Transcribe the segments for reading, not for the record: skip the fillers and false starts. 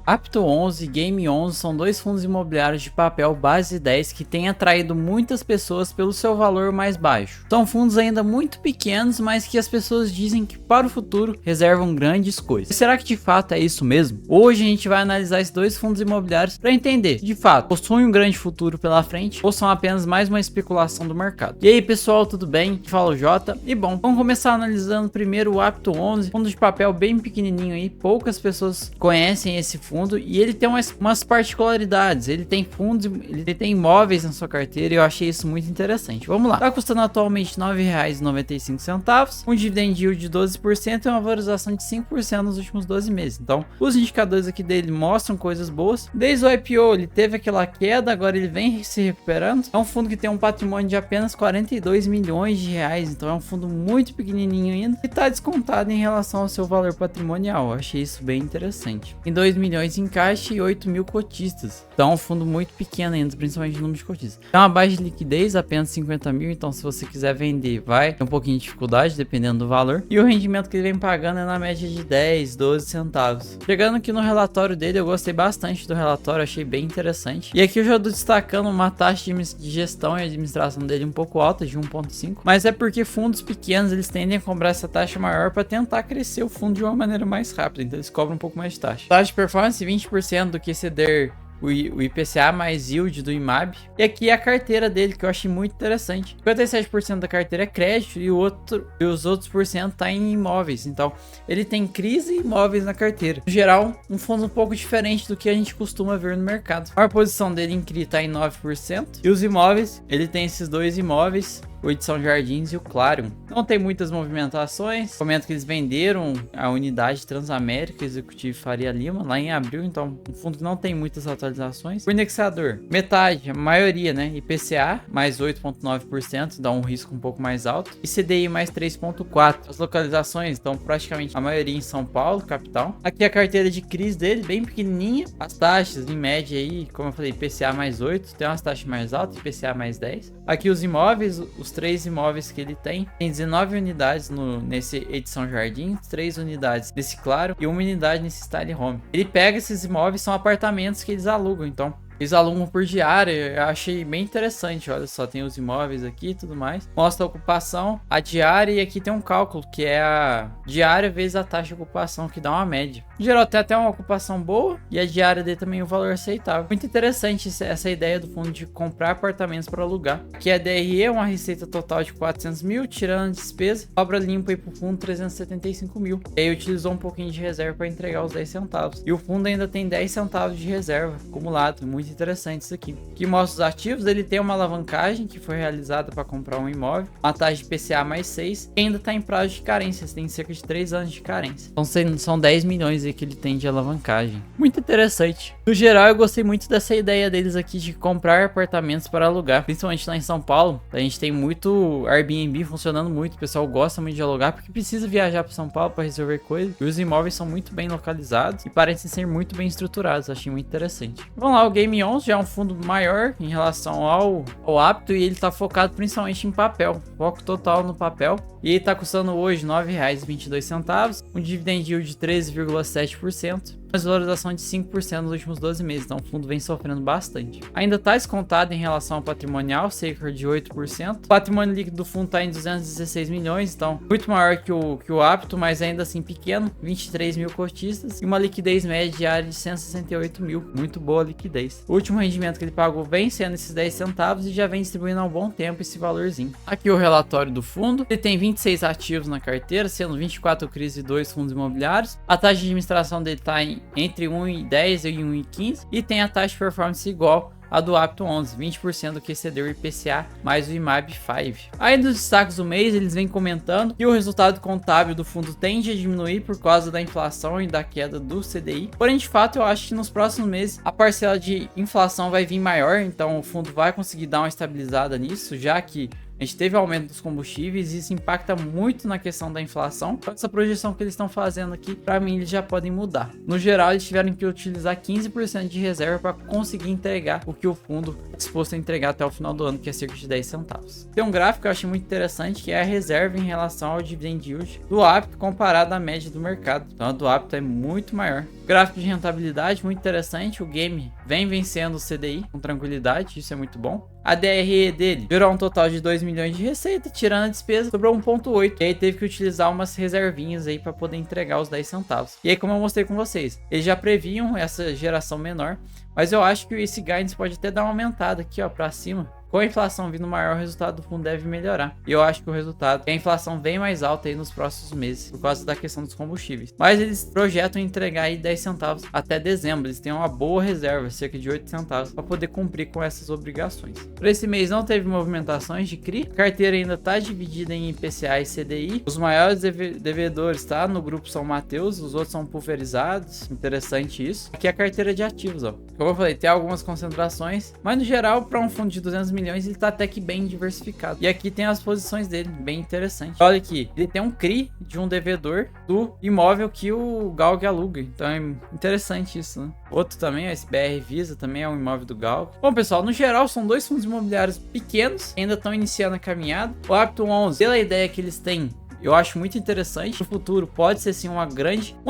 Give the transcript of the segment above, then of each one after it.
Apto 11 e Game 11 são dois fundos imobiliários de papel base 10 que têm atraído muitas pessoas pelo seu valor mais baixo. São fundos ainda muito pequenos, mas que as pessoas dizem que para o futuro reservam grandes coisas. E será que de fato é isso mesmo? Hoje a gente vai analisar esses dois fundos imobiliários para entender, de fato, possuem um grande futuro pela frente ou são apenas mais uma especulação do mercado. E aí pessoal, tudo bem? Aqui fala o Jota. E bom, vamos começar analisando primeiro o Apto 11, fundo de papel bem pequenininho aí, poucas pessoas conhecem esse fundo. E ele tem umas particularidades, ele tem fundos, ele tem imóveis na sua carteira e eu achei isso muito interessante. Vamos lá, tá custando atualmente R$ 9,95, um dividend yield de 12% e uma valorização de 5% nos últimos 12 meses. Então, os indicadores aqui dele mostram coisas boas. Desde o IPO ele teve aquela queda, agora ele vem se recuperando. É um fundo que tem um patrimônio de apenas 42 milhões de reais, então é um fundo muito pequenininho ainda e está descontado em relação ao seu valor patrimonial. Eu achei isso bem interessante. Em 2 milhões em caixa e 8 mil cotistas. Então é um fundo muito pequeno ainda, principalmente no número de cotistas. Tem uma baixa de liquidez, apenas 50 mil, então se você quiser vender, vai ter um pouquinho de dificuldade, dependendo do valor. E o rendimento que ele vem pagando é na média de 10, 12 centavos. Chegando aqui no relatório dele, eu gostei bastante do relatório, achei bem interessante. E aqui eu já estou destacando uma taxa de gestão e administração dele um pouco alta, de 1,5. Mas é porque fundos pequenos, eles tendem a cobrar essa taxa maior para tentar crescer o fundo de uma maneira mais rápida, então eles cobram um pouco mais de taxa. Taxa de performance 20% do que exceder o IPCA mais yield do IMAB. E aqui é a carteira dele, que eu achei muito interessante. 57% da carteira é crédito e os outros porcento tá em imóveis. Então, ele tem crise e imóveis na carteira. No geral, um fundo um pouco diferente do que a gente costuma ver no mercado. A maior posição dele em CRI tá em 9%. E os imóveis, ele tem esses dois imóveis, o Edição Jardins e o Clarion. Não tem muitas movimentações. Comento que eles venderam a unidade Transamérica Executivo Faria Lima lá em abril, então um fundo que não tem muitas atualizações. O indexador, metade, a maioria, né? IPCA mais 8,9%, dá um risco um pouco mais alto. E CDI mais 3,4%. As localizações estão praticamente a maioria em São Paulo, capital. Aqui a carteira de CRIs dele, bem pequenininha. As taxas, em média aí, como eu falei, IPCA mais 8, tem umas taxas mais altas, IPCA mais 10. Aqui os imóveis, os 3 imóveis que ele tem 19 unidades nesse Edição Jardim, 3 unidades nesse Claro e 1 unidade nesse Style Home. Ele pega esses imóveis, são apartamentos que eles alugam, então eles alugam por diária. Eu achei bem interessante. Olha só, tem os imóveis aqui e tudo mais. Mostra a ocupação, a diária, e aqui tem um cálculo que é a diária vezes a taxa de ocupação, que dá uma média. Em geral tem até uma ocupação boa e a diária dele também um valor aceitável. Muito interessante essa ideia do fundo de comprar apartamentos para alugar. Aqui a DRE é uma receita total de 400 mil, tirando a despesa, sobra limpa aí pro fundo 375 mil. E aí utilizou um pouquinho de reserva para entregar os 10 centavos. E o fundo ainda tem 10 centavos de reserva acumulado. Muito interessante isso aqui. Que mostra os ativos, ele tem uma alavancagem que foi realizada para comprar um imóvel, uma taxa de IPCA mais 6, e ainda está em prazo de carência, tem cerca de 3 anos de carência. Então são 10 milhões aí que ele tem de alavancagem. Muito interessante. No geral, eu gostei muito dessa ideia deles aqui de comprar apartamentos para alugar, principalmente lá em São Paulo. A gente tem muito Airbnb funcionando muito, o pessoal gosta muito de alugar porque precisa viajar para São Paulo para resolver coisas, e os imóveis são muito bem localizados e parecem ser muito bem estruturados. Achei muito interessante. Vamos lá, o Game 11 já é um fundo maior em relação ao Apto e ele está focado principalmente em papel, foco total no papel, e ele está custando hoje R$ 9,22, um dividend yield de 13,7%. Mas valorização de 5% nos últimos 12 meses, então o fundo vem sofrendo bastante. Ainda está descontado em relação ao patrimonial, cerca de 8%. O patrimônio líquido do fundo está em 216 milhões, então muito maior que o Apto, mas ainda assim pequeno, 23 mil cotistas e uma liquidez média diária de 168 mil, muito boa liquidez. O último rendimento que ele pagou vem sendo esses 10 centavos e já vem distribuindo há um bom tempo esse valorzinho. Aqui o relatório do fundo, ele tem 26 ativos na carteira, sendo 24 CRIs e 2 fundos imobiliários. A taxa de administração dele está entre 1,10 e 1,15 e tem a taxa de performance igual a do Apto 11, 20% do que excedeu o IPCA mais o IMAB 5. Aí nos destaques do mês, eles vêm comentando que o resultado contábil do fundo tende a diminuir por causa da inflação e da queda do CDI. Porém, de fato, eu acho que nos próximos meses a parcela de inflação vai vir maior, então o fundo vai conseguir dar uma estabilizada nisso, já que a gente teve aumento dos combustíveis e isso impacta muito na questão da inflação. Então, essa projeção que eles estão fazendo aqui, para mim, eles já podem mudar. No geral, eles tiveram que utilizar 15% de reserva para conseguir entregar o que o fundo é disposto a entregar até o final do ano, que é cerca de 10 centavos. Tem um gráfico que eu achei muito interessante, que é a reserva em relação ao dividend yield do Apto comparado à média do mercado. Então, a do Apto é muito maior. Gráfico de rentabilidade, muito interessante. O game vem vencendo o CDI com tranquilidade, isso é muito bom. A DRE dele gerou um total de 2 milhões de receita, tirando a despesa, sobrou 1,8. E aí teve que utilizar umas reservinhas aí para poder entregar os 10 centavos. E aí, como eu mostrei com vocês, eles já previam essa geração menor, mas eu acho que esse guidance pode até dar uma aumentada aqui, ó, para cima. Com a inflação vindo maior, o resultado do fundo deve melhorar. E eu acho que o resultado é a inflação vem mais alta aí nos próximos meses, por causa da questão dos combustíveis. Mas eles projetam entregar aí 10 centavos até dezembro. Eles têm uma boa reserva, cerca de 8 centavos, para poder cumprir com essas obrigações. Para esse mês não teve movimentações de CRI. A carteira ainda está dividida em IPCA e CDI. Os maiores devedores tá no grupo São Mateus, os outros são pulverizados. Interessante isso. Aqui é a carteira de ativos, ó. Como eu falei, tem algumas concentrações, mas no geral, para um fundo de 200 milhões, ele tá até que bem diversificado. E aqui tem as posições dele, bem interessante. Olha aqui, ele tem um CRI de um devedor do imóvel que o Galg aluga. Então é interessante isso, né? Outro também, a SBR Visa, também é um imóvel do Galg. Bom, pessoal, no geral, são dois fundos imobiliários pequenos, ainda estão iniciando a caminhada. O Apto 11, pela ideia que eles têm, eu acho muito interessante. No futuro pode ser sim uma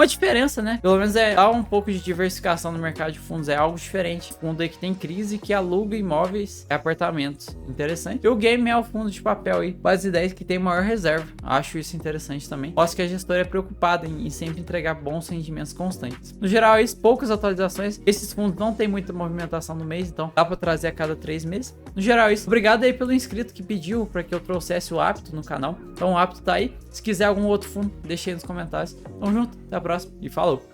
diferença, né? Pelo menos dar um pouco de diversificação no mercado de fundos, é algo diferente. Fundo aí que tem crise, que aluga imóveis e apartamentos. Interessante. E o game é o fundo de papel aí, base 10, que tem maior reserva. Acho isso interessante também. Mostra que a gestora é preocupada em sempre entregar bons rendimentos constantes. No geral, é isso, poucas atualizações. Esses fundos não tem muita movimentação no mês, então dá para trazer a cada 3 meses. No geral, é isso. Obrigado aí pelo inscrito que pediu para que eu trouxesse o Apto no canal. Então o Apto tá aí. Se quiser algum outro fundo, deixa aí nos comentários. Tamo junto, até a próxima e falou!